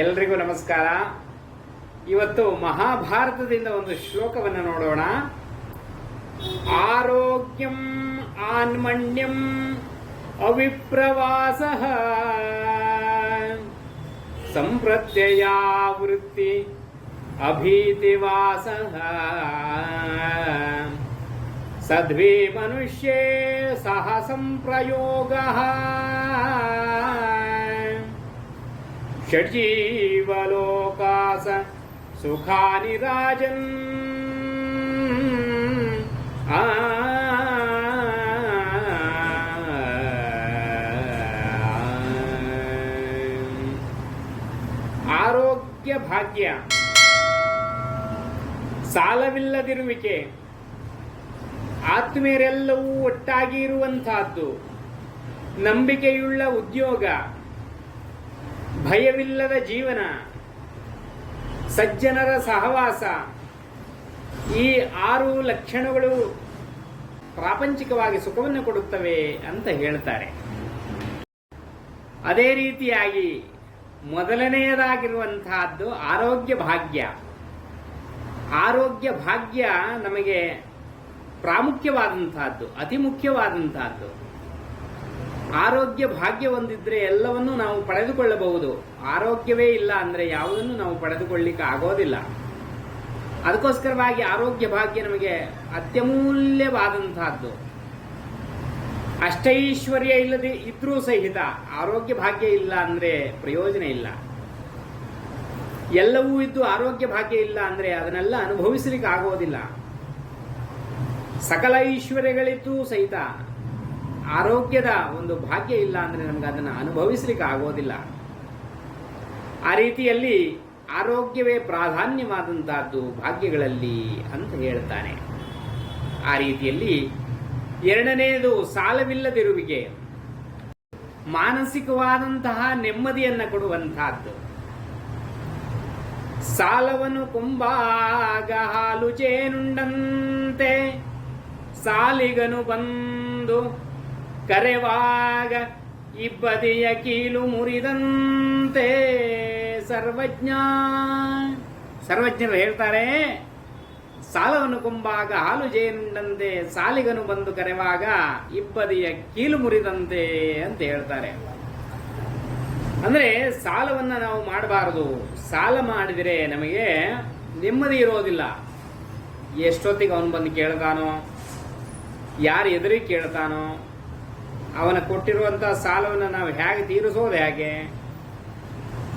ಎಲ್ರಿಗೂ ನಮಸ್ಕಾರ. ಇವತ್ತು ಮಹಾಭಾರತದಿಂದ ಒಂದು ಶ್ಲೋಕವನ್ನು ನೋಡೋಣ. ಆರೋಗ್ಯಂ ಆನ್ಮಣ್ಯಂ ಅವಿಪ್ರವಾಸಃ ಸಂಪ್ರತ್ಯಯಾವೃತ್ತಿ ಅಭೀತಿವಾಸಃ ಸದ್ವೇ ಮನುಷ್ಯೇ ಸಹ ಸಂಪ್ರಯೋಗಃ ಷಡ್ಜೀವಲೋಕಾಸ ಸುಖಾನಿ ರಾಜನ್ ಆರೋಗ್ಯ ಭಾಗ್ಯ, ಸಾಲವಿಲ್ಲದಿರುವಿಕೆ, ಆತ್ಮೀಯರೆಲ್ಲವೂ ಒಟ್ಟಾಗಿ ಇರುವಂತಹದ್ದು, ನಂಬಿಕೆಯುಳ್ಳ ಉದ್ಯೋಗ, ಭಯವಿಲ್ಲದ ಜೀವನ, ಸಜ್ಜನರ ಸಹವಾಸ, ಈ 6 ಲಕ್ಷಣಗಳು ಪ್ರಾಪಂಚಿಕವಾಗಿ ಸುಖವನ್ನು ಕೊಡುತ್ತವೆ ಅಂತ ಹೇಳ್ತಾರೆ. ಅದೇ ರೀತಿಯಾಗಿ ಮೊದಲನೆಯದಾಗಿರುವಂತಹದ್ದು ಆರೋಗ್ಯ ಭಾಗ್ಯ. ಆರೋಗ್ಯ ಭಾಗ್ಯ ನಮಗೆ ಪ್ರಾಮುಖ್ಯವಾದಂತಹದ್ದು, ಅತಿ ಮುಖ್ಯವಾದಂತಹದ್ದು. ಆರೋಗ್ಯ ಭಾಗ್ಯ ಹೊಂದಿದ್ರೆ ಎಲ್ಲವನ್ನೂ ನಾವು ಪಡೆದುಕೊಳ್ಳಬಹುದು. ಆರೋಗ್ಯವೇ ಇಲ್ಲ ಅಂದರೆ ಯಾವುದನ್ನು ನಾವು ಪಡೆದುಕೊಳ್ಳಿಕ್ಕೆ ಆಗೋದಿಲ್ಲ. ಅದಕ್ಕೋಸ್ಕರವಾಗಿ ಆರೋಗ್ಯ ಭಾಗ್ಯ ನಮಗೆ ಅತ್ಯಮೂಲ್ಯವಾದಂತಹದ್ದು. ಅಷ್ಟೈಶ್ವರ್ಯ ಇಲ್ಲದೆ ಇದ್ರೂ ಸಹಿತ ಆರೋಗ್ಯ ಭಾಗ್ಯ ಇಲ್ಲ ಅಂದರೆ ಪ್ರಯೋಜನ ಇಲ್ಲ. ಎಲ್ಲವೂ ಇದ್ದು ಆರೋಗ್ಯ ಭಾಗ್ಯ ಇಲ್ಲ ಅಂದರೆ ಅದನ್ನೆಲ್ಲ ಅನುಭವಿಸಲಿಕ್ಕೆ ಆಗೋದಿಲ್ಲ. ಸಕಲ ಐಶ್ವರ್ಯಗಳಿದ್ದು ಸಹಿತ ಆರೋಗ್ಯದ ಒಂದು ಭಾಗ್ಯ ಇಲ್ಲ ಅಂದರೆ ನಮ್ಗೆ ಅದನ್ನು ಅನುಭವಿಸಲಿಕ್ಕೆ ಆಗೋದಿಲ್ಲ. ಆ ರೀತಿಯಲ್ಲಿ ಆರೋಗ್ಯವೇ ಪ್ರಾಧಾನ್ಯವಾದಂತಹದ್ದು ಭಾಗ್ಯಗಳಲ್ಲಿ ಅಂತ ಹೇಳ್ತಾನೆ. ಆ ರೀತಿಯಲ್ಲಿ ಎರಡನೆಯದು ಸಾಲವಿಲ್ಲದಿರುವಿಕೆ, ಮಾನಸಿಕವಾದಂತಹ ನೆಮ್ಮದಿಯನ್ನು ಕೊಡುವಂತಹದ್ದು. ಸಾಲವನ್ನು ಕೊಂಬಾಗ ಹಾಲು ಜೇನುಂಡಂತೆ ಸಾಲಿಗನು ಬಂದು ಕರೆವಾಗ ಇಬ್ಬದಿಯ ಕೀಲು ಮುರಿದಂತೆ. ಸರ್ವಜ್ಞರು ಹೇಳ್ತಾರೆ, ಸಾಲವನ್ನು ಕೊಂಬಾಗ ಹಾಲು ಜೇನುಂಡಂತೆ ಸಾಲಿಗನು ಬಂದು ಕರೆವಾಗ ಇಬ್ಬದಿಯ ಕೀಲು ಮುರಿದಂತೆ ಅಂತ ಹೇಳ್ತಾರೆ. ಅಂದ್ರೆ ಸಾಲವನ್ನು ನಾವು ಮಾಡಬಾರದು. ಸಾಲ ಮಾಡಿದರೆ ನಮಗೆ ನೆಮ್ಮದಿ ಇರೋದಿಲ್ಲ. ಎಷ್ಟೊತ್ತಿಗೆ ಅವನು ಬಂದು ಕೇಳ್ತಾನೋ, ಯಾರು ಎದುರಿಗೆ ಕೇಳ್ತಾನೋ, ಅವನ ಕೊಟ್ಟಿರುವಂತಹ ಸಾಲವನ್ನು ನಾವು ಹೇಗೆ ತೀರಿಸೋದು, ಹೇಗೆ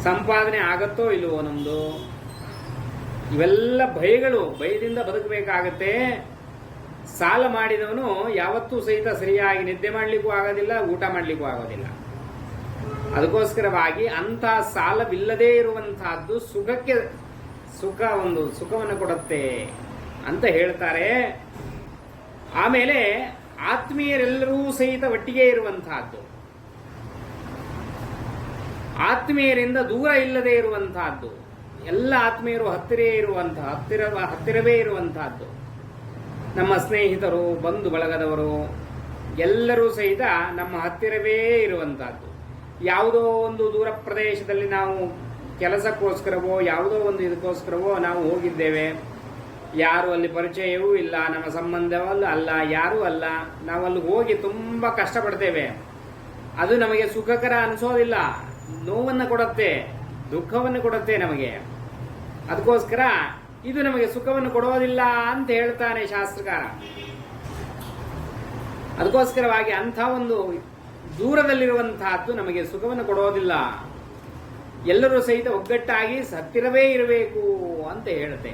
ಸಂಪಾದನೆ ಆಗತ್ತೋ ಇಲ್ಲವೋ ನಮ್ದು, ಇವೆಲ್ಲ ಭಯದಿಂದ ಬದುಕಬೇಕಾಗತ್ತೆ. ಸಾಲ ಮಾಡಿದವನು ಯಾವತ್ತೂ ಸಹಿತ ಸರಿಯಾಗಿ ನಿದ್ದೆ ಮಾಡಲಿಕ್ಕೂ ಆಗೋದಿಲ್ಲ, ಊಟ ಮಾಡಲಿಕ್ಕೂ ಆಗೋದಿಲ್ಲ. ಅದಕ್ಕೋಸ್ಕರವಾಗಿ ಅಂಥ ಸಾಲವಿಲ್ಲದೇ ಇರುವಂತಹದ್ದು ಸುಖವನ್ನು ಕೊಡುತ್ತೆ ಅಂತ ಹೇಳ್ತಾರೆ. ಆಮೇಲೆ ಆತ್ಮೀಯರೆಲ್ಲರೂ ಸಹಿತ ಒಟ್ಟಿಗೆ ಇರುವಂತಹದ್ದು, ಆತ್ಮೀಯರಿಂದ ದೂರ ಇಲ್ಲದೆ ಇರುವಂತಹದ್ದು, ಎಲ್ಲ ಆತ್ಮೀಯರು ಹತ್ತಿರವೇ ಇರುವಂತಹದ್ದು. ನಮ್ಮ ಸ್ನೇಹಿತರು, ಬಂಧು ಬಳಗದವರು ಎಲ್ಲರೂ ಸಹಿತ ನಮ್ಮ ಹತ್ತಿರವೇ ಇರುವಂತಹದ್ದು. ಯಾವುದೋ ಒಂದು ದೂರ ಪ್ರದೇಶದಲ್ಲಿ ನಾವು ಕೆಲಸಕ್ಕೋಸ್ಕರವೋ ಯಾವುದೋ ಒಂದು ಇದಕ್ಕೋಸ್ಕರವೋ ನಾವು ಹೋಗಿದ್ದೇವೆ. ಯಾರು ಅಲ್ಲಿ ಪರಿಚಯವೂ ಇಲ್ಲ, ನಮ್ಮ ಸಂಬಂಧವಲ್ಲ ಅಲ್ಲ, ಯಾರೂ ಅಲ್ಲ. ನಾವು ಅಲ್ಲಿ ಹೋಗಿ ತುಂಬ ಕಷ್ಟಪಡ್ತೇವೆ. ಅದು ನಮಗೆ ಸುಖಕರ ಅನಿಸೋದಿಲ್ಲ, ನೋವನ್ನು ಕೊಡುತ್ತೆ, ದುಃಖವನ್ನು ಕೊಡುತ್ತೆ ನಮಗೆ. ಅದಕ್ಕೋಸ್ಕರ ಇದು ನಮಗೆ ಸುಖವನ್ನು ಕೊಡೋದಿಲ್ಲ ಅಂತ ಹೇಳ್ತಾನೆ ಶಾಸ್ತ್ರಕಾರ. ಅದಕ್ಕೋಸ್ಕರವಾಗಿ ಅಂಥ ಒಂದು ದೂರದಲ್ಲಿರುವಂತಹದ್ದು ನಮಗೆ ಸುಖವನ್ನು ಕೊಡೋದಿಲ್ಲ. ಎಲ್ಲರೂ ಸಹಿತ ಒಗ್ಗಟ್ಟಾಗಿ ಹತ್ತಿರವೇ ಇರಬೇಕು ಅಂತ ಹೇಳುತ್ತೆ.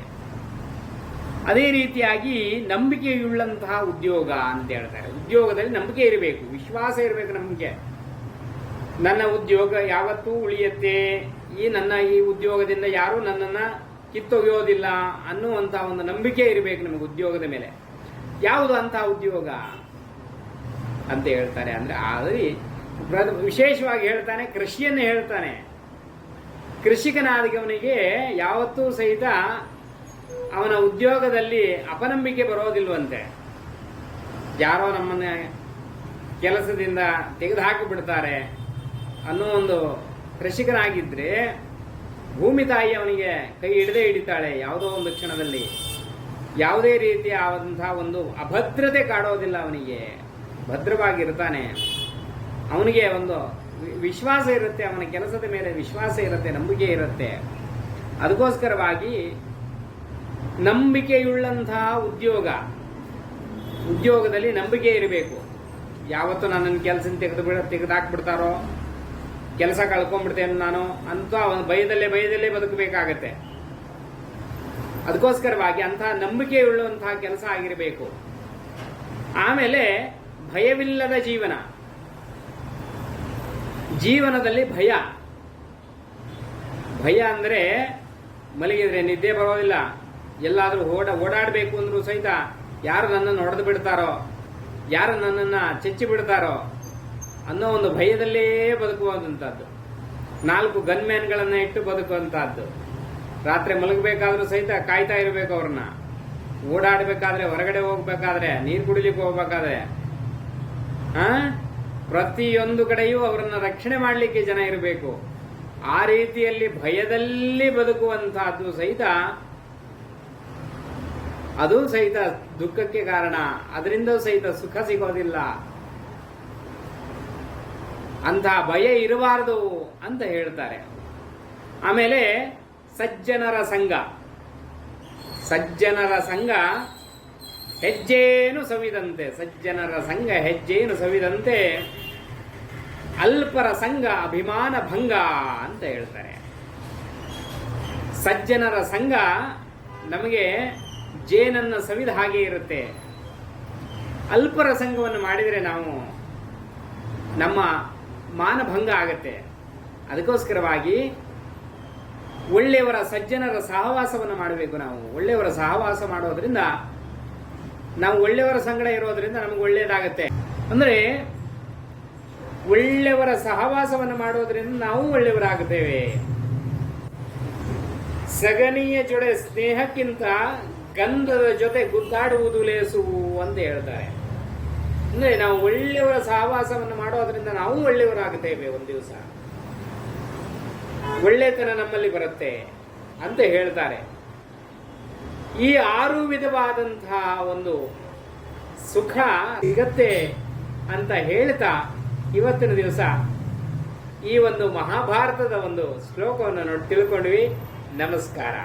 ಅದೇ ರೀತಿಯಾಗಿ ನಂಬಿಕೆಯುಳ್ಳಂತಹ ಉದ್ಯೋಗ ಅಂತ ಹೇಳ್ತಾರೆ. ಉದ್ಯೋಗದಲ್ಲಿ ನಂಬಿಕೆ ಇರಬೇಕು, ವಿಶ್ವಾಸ ಇರಬೇಕು ನಮಗೆ. ನನ್ನ ಉದ್ಯೋಗ ಯಾವತ್ತೂ ಉಳಿಯುತ್ತೆ, ನನ್ನ ಈ ಉದ್ಯೋಗದಿಂದ ಯಾರೂ ನನ್ನನ್ನು ಕಿತ್ತೊಗೆಯೋದಿಲ್ಲ ಅನ್ನುವಂತಹ ಒಂದು ನಂಬಿಕೆ ಇರಬೇಕು ನಮಗೆ ಉದ್ಯೋಗದ ಮೇಲೆ. ಯಾವುದು ಅಂತಹ ಉದ್ಯೋಗ ಅಂತ ಹೇಳ್ತಾರೆ ಅಂದರೆ ಅಲ್ಲಿ ವಿಶೇಷವಾಗಿ ಹೇಳ್ತಾನೆ, ಕೃಷಿಯನ್ನು ಹೇಳ್ತಾನೆ. ಕೃಷಿಕನಾದವನಿಗೆ ಯಾವತ್ತೂ ಸಹಿತ ಅವನ ಉದ್ಯೋಗದಲ್ಲಿ ಅಪನಂಬಿಕೆ ಬರೋದಿಲ್ವಂತೆ. ಯಾರೋ ನಮ್ಮನ್ನ ಕೆಲಸದಿಂದ ತೆಗೆದುಹಾಕಿ ಬಿಡ್ತಾರೆ ಅನ್ನೋ ಒಂದು ಕೃಷಿಕನಾಗಿದ್ರೆ ಭೂಮಿ ತಾಯಿ ಅವನಿಗೆ ಕೈ ಹಿಡದೇ ಹಿಡಿತಾಳೆ ಯಾವುದೋ ಒಂದು ಕ್ಷಣದಲ್ಲಿ. ಯಾವುದೇ ರೀತಿಯ ಆದಂತಹ ಒಂದು ಅಭದ್ರತೆ ಕಾಡೋದಿಲ್ಲ ಅವನಿಗೆ, ಭದ್ರವಾಗಿರ್ತಾನೆ. ಅವನಿಗೆ ಒಂದು ವಿಶ್ವಾಸ ಇರುತ್ತೆ, ಅವನ ಕೆಲಸದ ಮೇಲೆ ವಿಶ್ವಾಸ ಇರುತ್ತೆ, ನಂಬಿಕೆ ಇರುತ್ತೆ. ಅದಕ್ಕೋಸ್ಕರವಾಗಿ ನಂಬಿಕೆಯುಳ್ಳಂತಹ ಉದ್ಯೋಗದಲ್ಲಿ ನಂಬಿಕೆ ಇರಬೇಕು. ಯಾವತ್ತು ನನ್ನನ್ನು ಕೆಲಸ ತೆಗೆದಾಕ್ಬಿಡ್ತಾರೋ, ಕೆಲಸ ಕಳ್ಕೊಂಡ್ಬಿಡ್ತೇನೆ ನಾನು ಅಂತ ಅವನು ಭಯದಲ್ಲೇ ಬದುಕಬೇಕಾಗತ್ತೆ. ಅದಕ್ಕೋಸ್ಕರವಾಗಿ ಅಂತಹ ನಂಬಿಕೆಯುಳ್ಳುವಂತಹ ಕೆಲಸ ಆಗಿರಬೇಕು. ಆಮೇಲೆ ಭಯವಿಲ್ಲದ ಜೀವನದಲ್ಲಿ ಭಯ ಅಂದ್ರೆ ಮಲಗಿದ್ರೆ ನಿದ್ದೆ ಬರೋದಿಲ್ಲ, ಎಲ್ಲಾದ್ರೂ ಓಡಾಡಬೇಕು ಅಂದ್ರೂ ಸಹಿತ ಯಾರು ನನ್ನನ್ನು ಹೊಡೆದು ಬಿಡ್ತಾರೋ, ಯಾರು ನನ್ನನ್ನು ಚೆಚ್ಚಿ ಬಿಡ್ತಾರೋ ಅನ್ನೋ ಒಂದು ಭಯದಲ್ಲೇ ಬದುಕುವಂಥದ್ದು. 4 ಗನ್ಮ್ಯಾನ್ಗಳನ್ನ ಇಟ್ಟು ಬದುಕುವಂತಹದ್ದು. ರಾತ್ರಿ ಮಲಗಬೇಕಾದ್ರೂ ಸಹಿತ ಕಾಯ್ತಾ ಇರಬೇಕು ಅವ್ರನ್ನ. ಓಡಾಡಬೇಕಾದ್ರೆ, ಹೊರಗಡೆ ಹೋಗ್ಬೇಕಾದ್ರೆ, ನೀರು ಕುಡಿಲಿಕ್ಕೆ ಹೋಗ್ಬೇಕಾದ್ರೆ ಪ್ರತಿಯೊಂದು ಕಡೆಯೂ ಅವರನ್ನ ರಕ್ಷಣೆ ಮಾಡಲಿಕ್ಕೆ ಜನ ಇರಬೇಕು. ಆ ರೀತಿಯಲ್ಲಿ ಭಯದಲ್ಲಿ ಬದುಕುವಂತಹದ್ದು ಅದು ಸಹಿತ ದುಃಖಕ್ಕೆ ಕಾರಣ. ಅದರಿಂದ ಸಹಿತ ಸುಖ ಸಿಗೋದಿಲ್ಲ. ಅಂತಹ ಭಯ ಇರಬಾರದು ಅಂತ ಹೇಳ್ತಾರೆ. ಆಮೇಲೆ ಸಜ್ಜನರ ಸಂಘ ಹೆಜ್ಜೇನು ಸವಿದಂತೆ ಅಲ್ಪರ ಸಂಘ ಅಭಿಮಾನ ಭಂಗ ಅಂತ ಹೇಳ್ತಾರೆ. ಸಜ್ಜನರ ಸಂಘ ನಮಗೆ ಜೇನನ್ನು ಸವಿದ ಹಾಗೆ ಇರುತ್ತೆ. ಅಲ್ಪರ ಸಂಘವನ್ನು ಮಾಡಿದರೆ ನಮ್ಮ ಮಾನಭಂಗ ಆಗತ್ತೆ. ಅದಕ್ಕೋಸ್ಕರವಾಗಿ ಒಳ್ಳೆಯವರ ಸಜ್ಜನರ ಸಹವಾಸವನ್ನು ಮಾಡಬೇಕು. ನಾವು ಒಳ್ಳೆಯವರ ಸಹವಾಸ ಮಾಡೋದ್ರಿಂದ, ನಾವು ಒಳ್ಳೆಯವರ ಸಂಗಡ ಇರೋದ್ರಿಂದ ನಮಗೆ ಒಳ್ಳೆಯದಾಗತ್ತೆ. ಅಂದ್ರೆ ಒಳ್ಳೆಯವರ ಸಹವಾಸವನ್ನು ಮಾಡೋದ್ರಿಂದ ನಾವು ಒಳ್ಳೆಯವರಾಗುತ್ತೇವೆ. ಸಗಣಿಯ ಜೊತೆ ಸ್ನೇಹಕ್ಕಿಂತ ಗಂಧದ ಜೊತೆ ಗುದ್ದಾಡುವುದು ಲೇಸು ಅಂತ ಹೇಳ್ತಾರೆ. ಅಂದ್ರೆ ನಾವು ಒಳ್ಳೆಯವರ ಸಹವಾಸವನ್ನು ಮಾಡೋದ್ರಿಂದ ನಾವು ಒಳ್ಳೆಯವರಾಗುತ್ತೇವೆ. ಒಂದು ದಿವಸ ಒಳ್ಳೆತನ ನಮ್ಮಲ್ಲಿ ಬರುತ್ತೆ ಅಂತ ಹೇಳ್ತಾರೆ. ಈ 6 ವಿಧವಾದಂತಹ ಒಂದು ಸುಖ ಸಿಗತ್ತೆ ಅಂತ ಹೇಳ್ತಾ ಇವತ್ತಿನ ದಿವಸ ಈ ಒಂದು ಮಹಾಭಾರತದ ಒಂದು ಶ್ಲೋಕವನ್ನು ತಿಳ್ಕೊಂಡ್ವಿ. ನಮಸ್ಕಾರ.